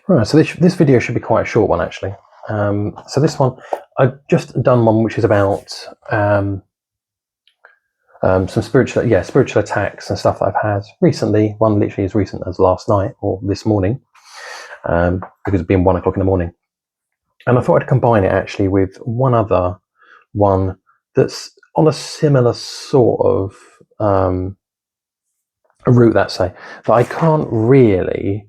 Right, so this video should be quite a short one, actually. So this one, I've just done one which is about some spiritual attacks and stuff that I've had recently. One literally as recent as last night or this morning, because it's been 1 o'clock in the morning. And I thought I'd combine it actually with one other one that's on a similar sort of a route, that I can't really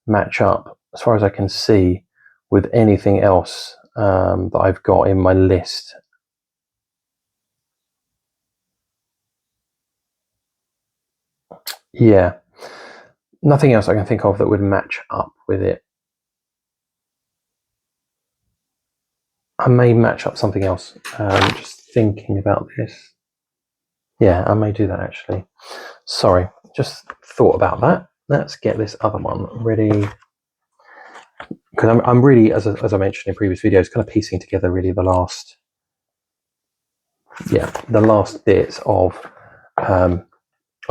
match up, as far as I can see, with anything else that I've got in my list. Yeah, nothing else I can think of that would match up with it. I may match up something else. Just thinking about this. Yeah, I may do that actually. Sorry, just thought about that. Let's get this other one ready. Because I'm really, as I mentioned in previous videos, kind of piecing together really the last bits of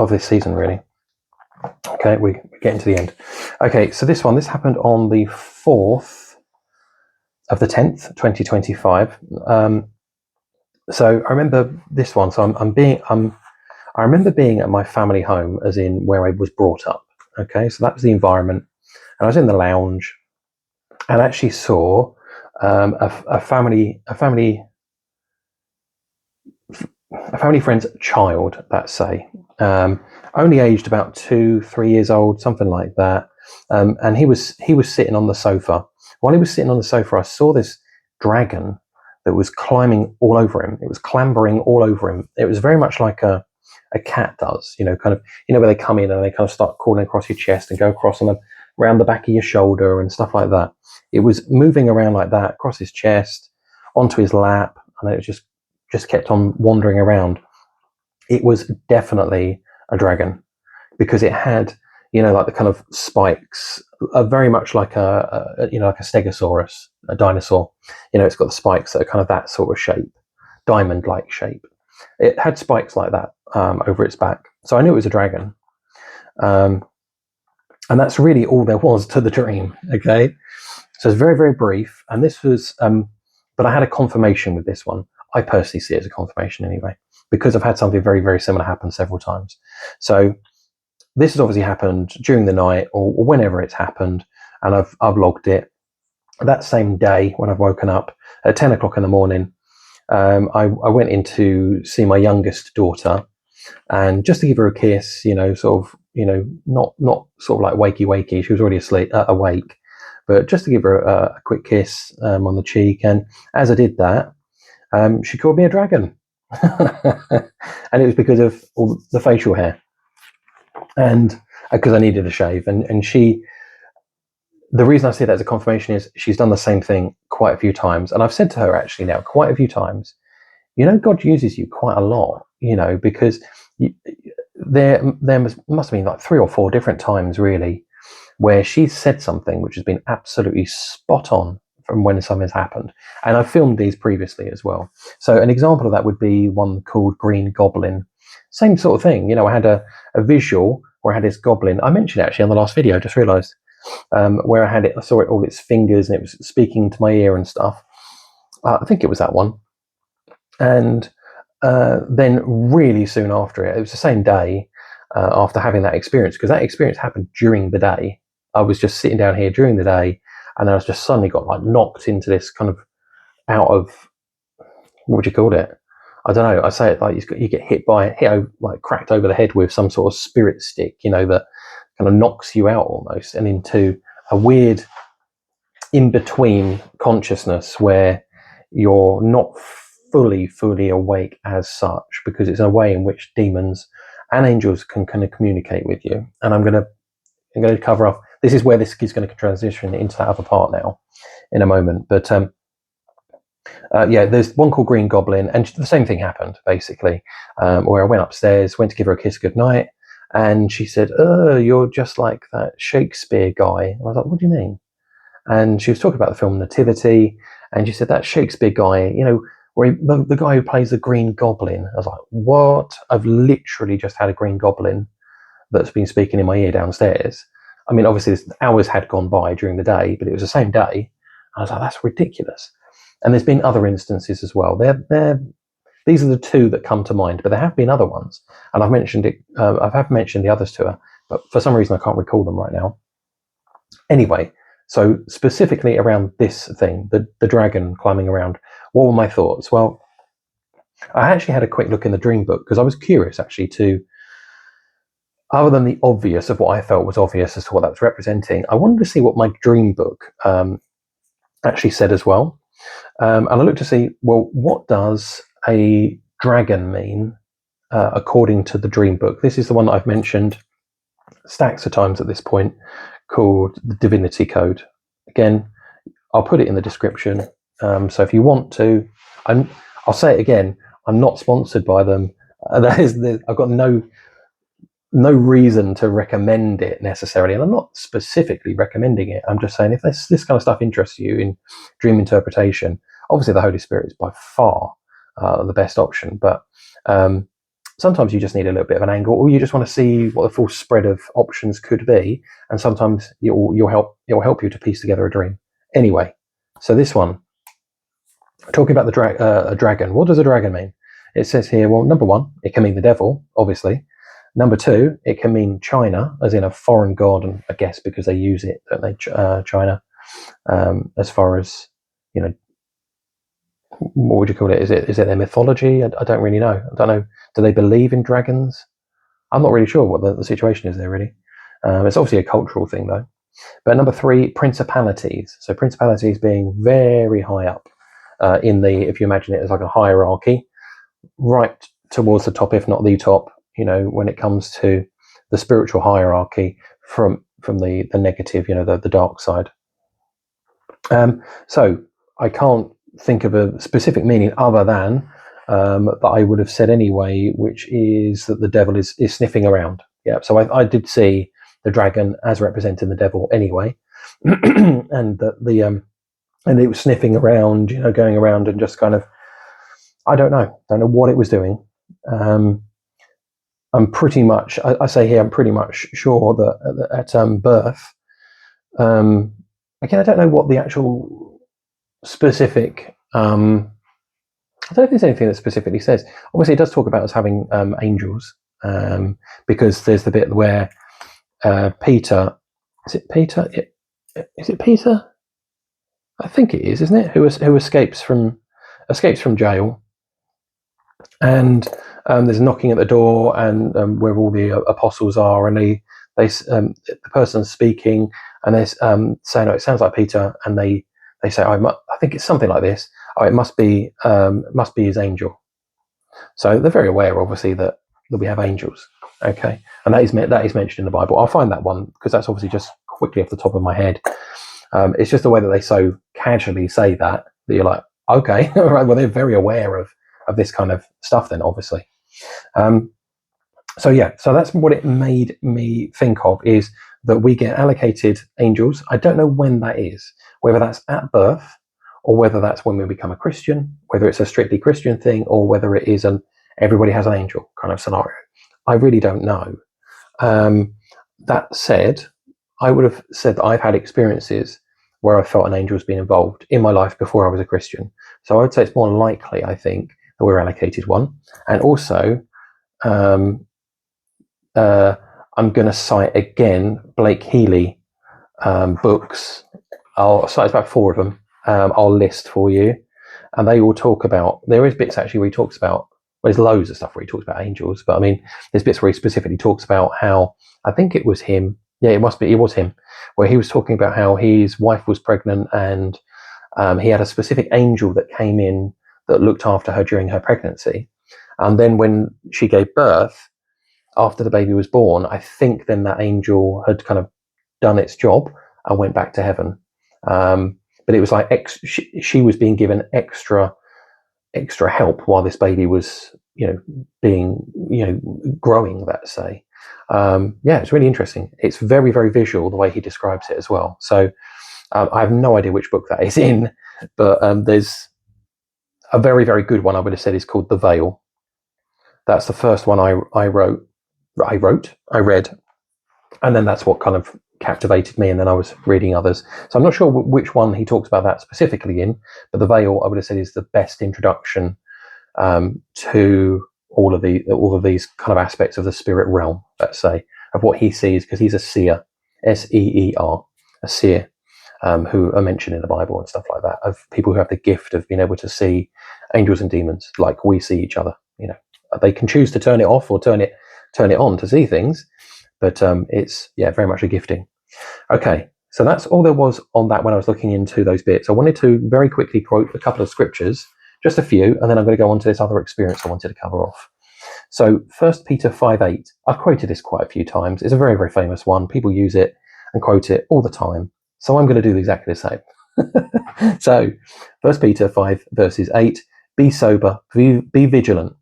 this season, really. Okay, we're getting to the end. Okay, so this happened on the 4th of the 10th, 2025. So I remember this one. So I remember being at my family home, as in where I was brought up. Okay, so that was the environment, and I was in the lounge, and actually saw a family friend's child, let's say, only aged about 2-3 years old, something like that. And he was sitting on the sofa. While he was sitting on the sofa, I saw this dragon that was climbing all over him. It was clambering all over him. It was very much like a cat does, where they come in and they kind of start crawling across your chest and go across and around the back of your shoulder and stuff like that. It was moving around like that, across his chest, onto his lap, and it was just kept on wandering around. It was definitely a dragon, because it had, like the kind of spikes, very much like a stegosaurus, a dinosaur. It's got the spikes that are kind of that sort of shape, diamond-like shape. It had spikes like that over its back, so I knew it was a dragon. And that's really all there was to the dream. Okay, so it's very, very brief. And this was, but I had a confirmation with this one. I personally see it as a confirmation anyway, because I've had something very, very similar happen several times. So this has obviously happened during the night or whenever it's happened, and I've logged it. That same day, when I've woken up at 10 o'clock in the morning, I went in to see my youngest daughter, and just to give her a kiss, not sort of like wakey. She was already awake, but just to give her a quick kiss on the cheek. And as I did that, she called me a dragon. And it was because of all the facial hair, and because I needed a shave. And she, the reason I say that as a confirmation is she's done the same thing quite a few times. And I've said to her actually now quite a few times, God uses you quite a lot, because there must have been like 3 or 4 different times really where she's said something which has been absolutely spot on from when something has happened. And I've filmed these previously as well. So an example of that would be one called Green Goblin. Same sort of thing. I had a visual where I had this goblin. I mentioned it actually on the last video, I just realised, where I saw it, all its fingers, and it was speaking to my ear and stuff. I think it was that one. And then really soon after it was the same day after having that experience, because that experience happened during the day. I was just sitting down here during the day, and I was just suddenly got like knocked into this kind of out of, what would you call it? I don't know. I say it like you get hit like cracked over the head with some sort of spirit stick, that kind of knocks you out almost, and into a weird in-between consciousness where you're not fully awake as such, because it's a way in which demons and angels can kind of communicate with you. And I'm going to cover off. This is where this is going to transition into that other part now in a moment. But there's one called Green Goblin, and the same thing happened basically, where I went upstairs, went to give her a kiss goodnight, and she said, "Oh, you're just like that Shakespeare guy." And I was like, "What do you mean?" And she was talking about the film Nativity, and she said, "That Shakespeare guy, where the guy who plays the Green Goblin." I was like, "What?" I've literally just had a Green Goblin that's been speaking in my ear downstairs. I mean, obviously, hours had gone by during the day, but it was the same day. I was like, that's ridiculous. And there's been other instances as well. These are the two that come to mind, but there have been other ones, and I've mentioned it. I have mentioned the others to her, but for some reason I can't recall them right now. Anyway, so specifically around this thing, the dragon climbing around, what were my thoughts? Well, I actually had a quick look in the dream book because I was curious actually to, other than the obvious of what I felt was obvious as to what that was representing, I wanted to see what my dream book actually said as well. And I looked to see, well, what does a dragon mean according to the dream book? This is the one that I've mentioned stacks of times at this point, called the Divinity Code. Again, I'll put it in the description. So if you want to, I'll say it again, I'm not sponsored by them. I've got no reason to recommend it necessarily, and I'm not specifically recommending it. I'm just saying if this kind of stuff interests you in dream interpretation, obviously the Holy Spirit is by far the best option, but sometimes you just need a little bit of an angle, or you just want to see what the full spread of options could be, and sometimes it will help you to piece together a dream. Anyway, so this one, talking about a dragon. What does a dragon mean? It says here, well, number one, it can mean the devil, obviously. Number two, it can mean China, as in a foreign god, and I guess because they use it, don't they, China, as far as, you know, what would you call it? Is it their mythology? I don't really know. I don't know. Do they believe in dragons? I'm not really sure what the situation is there, really. It's obviously a cultural thing, though. But number three, principalities. So principalities being very high up if you imagine it as like a hierarchy, right towards the top, if not the top, you know, when it comes to the spiritual hierarchy from the negative, you know, the dark side. So I can't think of a specific meaning other than that I would have said anyway, which is that the devil is sniffing around. Yeah, so I did see the dragon as representing the devil anyway, and that and it was sniffing around, you know, going around and just kind of, I don't know what it was doing. I'm pretty much, I say here, I'm pretty much sure that at birth, again, I don't know what the actual specific, I don't know if there's anything that specifically says. Obviously, it does talk about us having angels, because there's the bit where Peter, is it Peter? Is it Peter? I think it is, isn't it? Who escapes from jail, and there's knocking at the door, and where all the apostles are, and the person's speaking, and they're saying, "Oh, it sounds like Peter," and they say, I think it's something like this. Oh, it must be his angel. So they're very aware, obviously, that we have angels. Okay, and that is mentioned in the Bible. I'll find that one because that's obviously just quickly off the top of my head. It's just the way that they so casually say that you're like, okay, all right. Well, they're very aware of this kind of stuff. Then, obviously. So that's what it made me think of, is that we get allocated angels. I don't know when that is, whether that's at birth or whether that's when we become a Christian, whether it's a strictly Christian thing or whether it is everybody has an angel kind of scenario. I really don't know. That said, I would have said that I've had experiences where I felt an angel's been involved in my life before I was a Christian. So I would say it's more likely, I think, that we're allocated one. And also, I'm going to cite again Blake Healy books. I'll cite about 4 of them. I'll list for you, and they all talk about. There is bits actually where he talks about. Well, there's loads of stuff where he talks about angels, but I mean, there's bits where he specifically talks about how, I think it was him. Yeah, it was him, where he was talking about how his wife was pregnant, and he had a specific angel that came in that looked after her during her pregnancy, and then when she gave birth, after the baby was born, I think then that angel had kind of done its job and went back to heaven. But it was like she was being given extra help while this baby was, being, growing, let's say. It's really interesting. It's very, very visual, the way he describes it as well. So I have no idea which book that is in, but there's a very, very good one I would have said is called The Veil. That's the first one I read, and then that's what kind of captivated me, and then I was reading others. So I'm not sure which one he talks about that specifically in, but the veil, I would have said, is the best introduction to all of these kind of aspects of the spirit realm, let's say, of what he sees, because he's a seer, S-E-E-R, a seer, who are mentioned in the Bible and stuff like that, of people who have the gift of being able to see angels and demons like we see each other. They can choose to turn it off or turn it on to see things, but it's very much a gifting. Okay, so that's all there was on that when I was looking into those bits. I wanted to very quickly quote a couple of scriptures, just a few, and then I'm going to go on to this other experience I wanted to cover off. So 1 Peter 5:8, I've quoted this quite a few times. It's a very, very famous one. People use it and quote it all the time. So I'm going to do exactly the same. So 1 Peter 5 verses 8, be sober, be vigilant,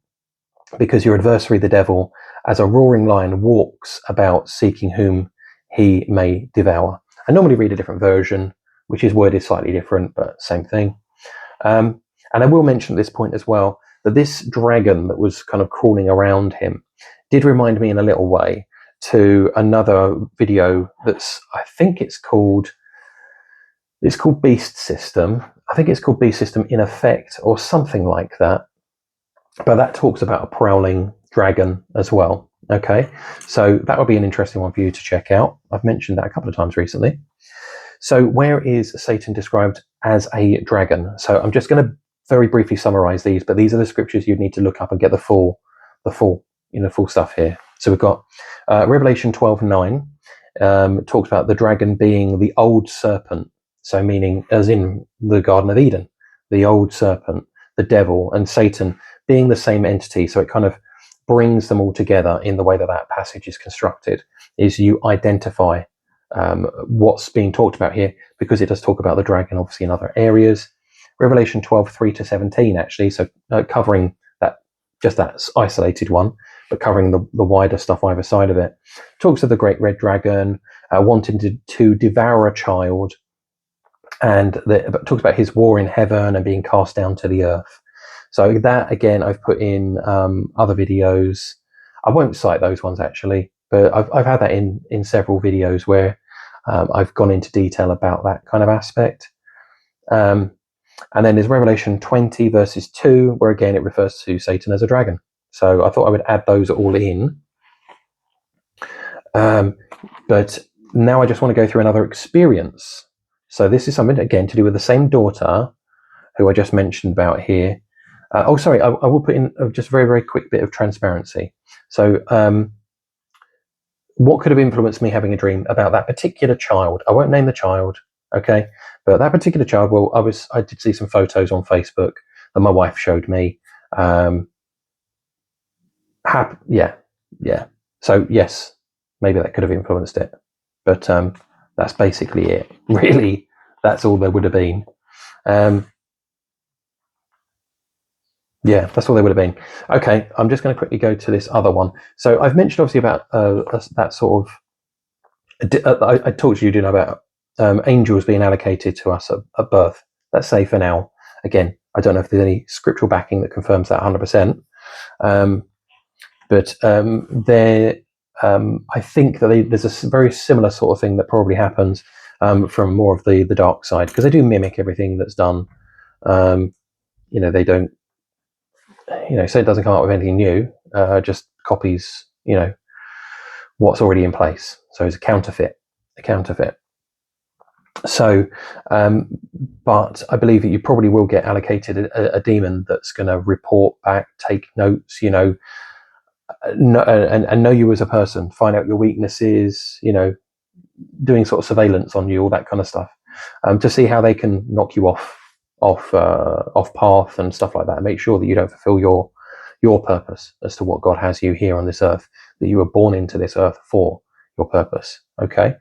because your adversary, the devil, as a roaring lion, walks about seeking whom he may devour. I normally read a different version, which is worded slightly different, but same thing. And I will mention at this point as well that this dragon that was kind of crawling around him did remind me in a little way to another video that's, I think it's called Beast System. I think it's called Beast System in Effect or something like that. But that talks about a prowling dragon as well. Okay, so that would be an interesting one for you to check out. I've mentioned that a couple of times recently. So where is Satan described as a dragon? So I'm just going to very briefly summarize these, but these are the scriptures you'd need to look up and get the full stuff here. So we've got Revelation 12:9 talks about the dragon being the old serpent. So meaning as in the Garden of Eden, the old serpent, the devil, and Satan being the same entity. So it kind of brings them all together in the way that passage is constructed, is you identify what's being talked about here, because it does talk about the dragon obviously in other areas. Revelation 12:3-17 actually, so covering that isolated one, but covering the wider stuff either side of it. Talks of the great red dragon wanting to devour a child, and talks about his war in heaven and being cast down to the earth. So that, again, I've put in other videos. I won't cite those ones actually, but I've had that in several videos where I've gone into detail about that kind of aspect. And then there's Revelation 20 verses 2, where again it refers to Satan as a dragon. So I thought I would add those all in. But now I just want to go through another experience. So this is something, again, to do with the same daughter who I just mentioned about here. I will put in just a very, very quick bit of transparency. So what could have influenced me having a dream about that particular child? I won't name the child, okay? But that particular child, well, I did see some photos on Facebook that my wife showed me. So yes, maybe that could have influenced it. But that's basically it. Really, that's all there would have been. That's all they would have been. Okay, I'm just going to quickly go to this other one. So I've mentioned obviously about that sort of. I talked to you, didn't I, about angels being allocated to us at birth. Let's say for now. Again, I don't know if there's any scriptural backing that confirms that 100%. But I think that there's a very similar sort of thing that probably happens from more of the dark side, because they do mimic everything that's done. They don't. So it doesn't come up with anything new, just copies, what's already in place. So it's a counterfeit. So, but I believe that you probably will get allocated a demon that's going to report back, take notes, and know you as a person, find out your weaknesses, doing sort of surveillance on you, all that kind of stuff, to see how they can knock you off path and stuff like that, and make sure that you don't fulfill your purpose as to what God has you here on this earth, that you were born into this earth for your purpose. Okay,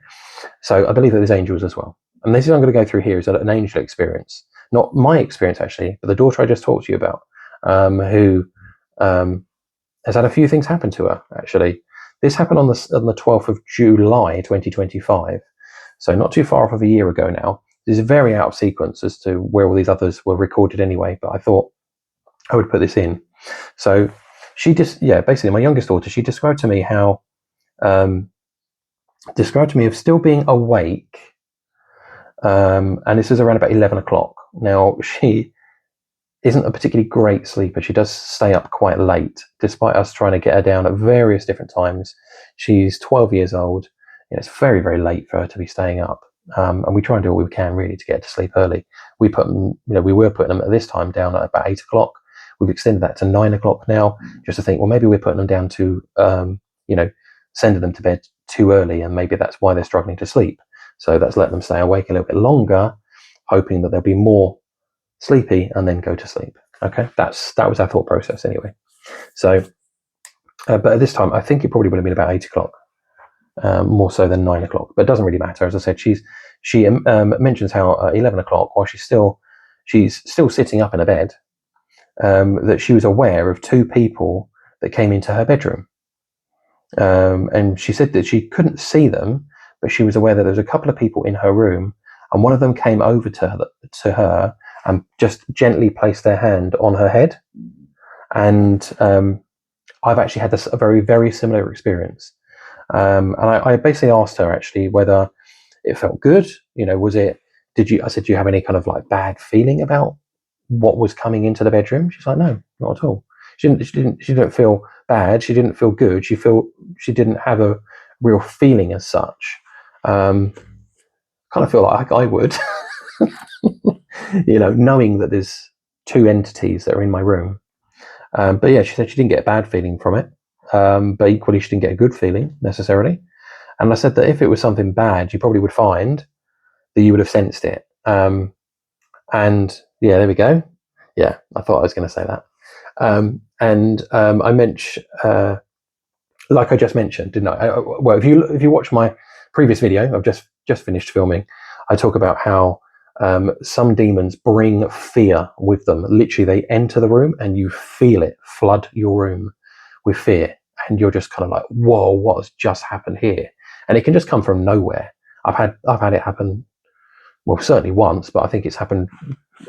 so I believe that there's angels as well, and this is I'm going to go through here is an angel experience, not my experience actually, but the daughter I just talked to you about, who has had a few things happen to her actually. This happened on the 12th of July 2025, so not too far off of a year ago now. This is very out of sequence as to where all these others were recorded anyway, but I thought I would put this in. So she just, basically my youngest daughter, she described to me how described to me of still being awake, and this is around about 11 o'clock. Now, she isn't a particularly great sleeper. She does stay up quite late, despite us trying to get her down at various different times. She's 12 years old. It's very, very late for her to be staying up. And we try and do what we can really to get her to sleep early. We put them, we were putting them at this time down at about 8 o'clock. We've extended that to 9 o'clock now, just to think, well, maybe we're putting them down to, sending them to bed too early, and maybe that's why they're struggling to sleep. So that's let them stay awake a little bit longer, hoping that they'll be more sleepy and then go to sleep. Okay, that was our thought process anyway. So, but at this time, I think it probably would have been about 8 o'clock, more so than 9 o'clock. But it doesn't really matter. As I said, she mentions how at 11 o'clock, while she's still sitting up in a bed, that she was aware of two people that came into her bedroom. And she said that she couldn't see them, but she was aware that there was a couple of people in her room, and one of them came over to her and just gently placed their hand on her head. And I've actually had a very, very similar experience. And I basically asked her actually whether it felt good. I said, do you have any kind of like bad feeling about what was coming into the bedroom? She's like, no, not at all. She didn't feel bad. She didn't feel good. She didn't have a real feeling as such. Kind of feel like I would, knowing that there's two entities that are in my room. But yeah, she said she didn't get a bad feeling from it. But equally, she didn't get a good feeling necessarily. And I said that if it was something bad, you probably would find that you would have sensed it. And yeah, there we go. Yeah, I thought I was going to say that. I mentioned, like I just mentioned, didn't I? Well, if you watch my previous video, I've just finished filming. I talk about how some demons bring fear with them. Literally, they enter the room and you feel it flood your room with fear, and you're just kind of like, "Whoa, what has just happened here?" And it can just come from nowhere. I've had it happen. Well, certainly once, but I think it's happened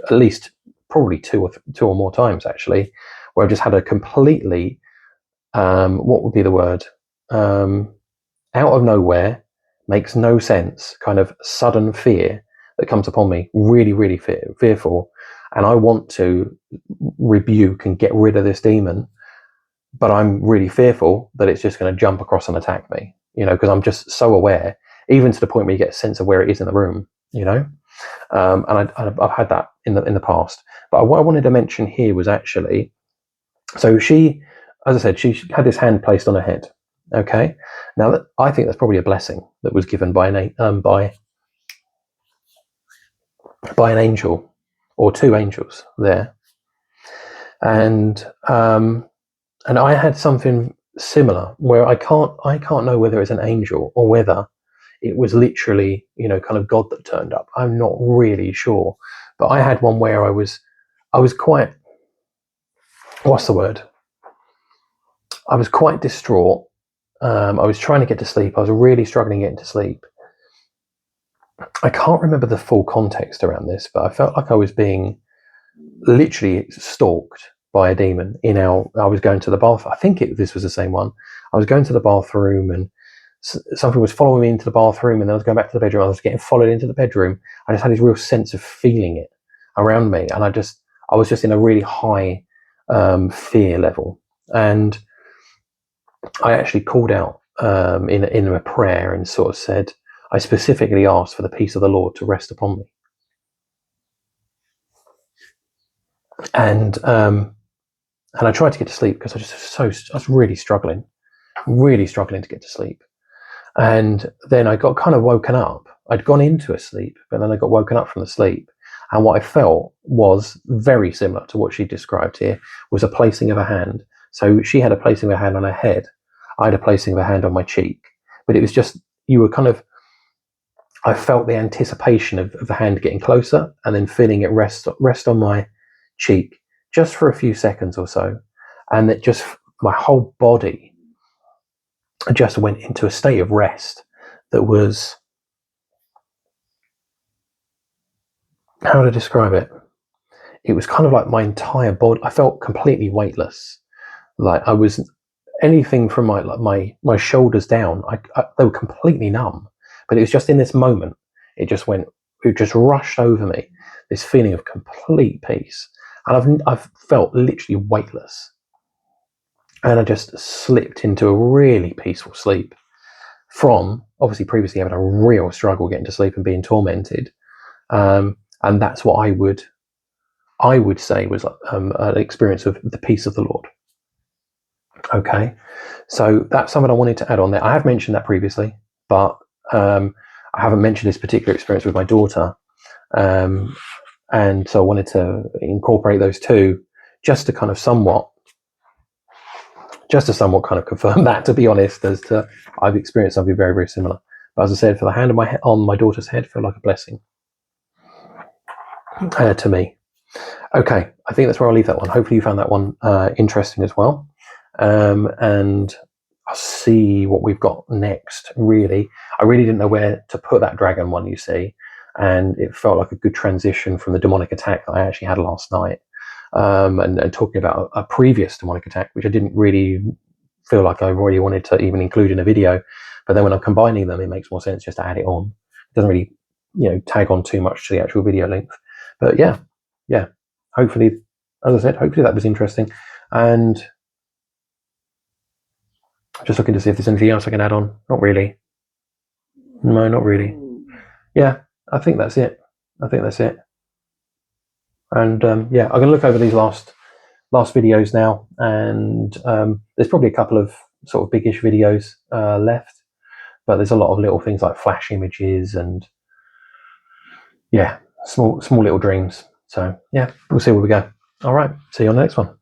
at least probably two or more times actually, where I've just had a completely what would be the word, out of nowhere, makes no sense, kind of sudden fear that comes upon me, really, really fearful, and I want to rebuke and get rid of this demon, but I'm really fearful that it's just going to jump across and attack me, because I'm just so aware, even to the point where you get a sense of where it is in the room, and I've had that in the past. But what I wanted to mention here was actually, so she, as I said, she had this hand placed on her head. Okay, now I think that's probably a blessing that was given by an angel or two angels there, and I had something similar where I can't know whether it's an angel or whether it was literally kind of God that turned up. I'm not really sure, but I had one where I was quite, what's the word? I was quite distraught. I was trying to get to sleep. I was really struggling getting to sleep. I can't remember the full context around this, but I felt like I was being literally stalked by a demon. I was going to the bathroom. I think this was the same one. I was going to the bathroom and something was following me into the bathroom, and then I was going back to the bedroom. I was getting followed into the bedroom. I just had this real sense of feeling it around me, and I was just in a really high fear level. And I actually called out in a prayer and sort of said, I specifically asked for the peace of the Lord to rest upon me. And I tried to get to sleep because I was really struggling to get to sleep. And then I got kind of woken up. I'd gone into a sleep, but then I got woken up from the sleep. And what I felt was very similar to what she described here, was a placing of a hand. So she had a placing of a hand on her head. I had a placing of a hand on my cheek. But it was just, I felt the anticipation of the hand getting closer and then feeling it rest on my cheek just for a few seconds or so. And it just, my whole body just went into a state of rest that was, how to describe it? It was kind of like my entire body, I felt completely weightless. Like I was anything from my shoulders down, they were completely numb. But it was just in this moment, it just rushed over me, this feeling of complete peace, and I've felt literally weightless, and I just slipped into a really peaceful sleep from obviously previously having a real struggle getting to sleep and being tormented, and that's what I would say was an experience of the peace of the Lord. Okay, so that's something I wanted to add on there. I have mentioned that previously, but I haven't mentioned this particular experience with my daughter, and so I wanted to incorporate those two, just to kind of somewhat kind of confirm that. To be honest, as to I've experienced something very, very similar. But as I said, for the hand on my daughter's head, felt like a blessing to me. Okay, I think that's where I'll leave that one. Hopefully you found that one interesting as well. And I'll see what we've got next, really. I really didn't know where to put that dragon one, you see. And it felt like a good transition from the demonic attack that I actually had last night. And talking about a previous demonic attack, which I didn't really feel like I really wanted to even include in a video. But then when I'm combining them, it makes more sense just to add it on. It doesn't really, tag on too much to the actual video length. But yeah. Hopefully, as I said, hopefully that was interesting. And just looking to see if there's anything else I can add on. Not really. No, not really. Yeah, I think that's it. And I'm going to look over these last videos now, and there's probably a couple of sort of biggish videos left, but there's a lot of little things like flash images and small little dreams. So yeah, we'll see where we go. All right, see you on the next one.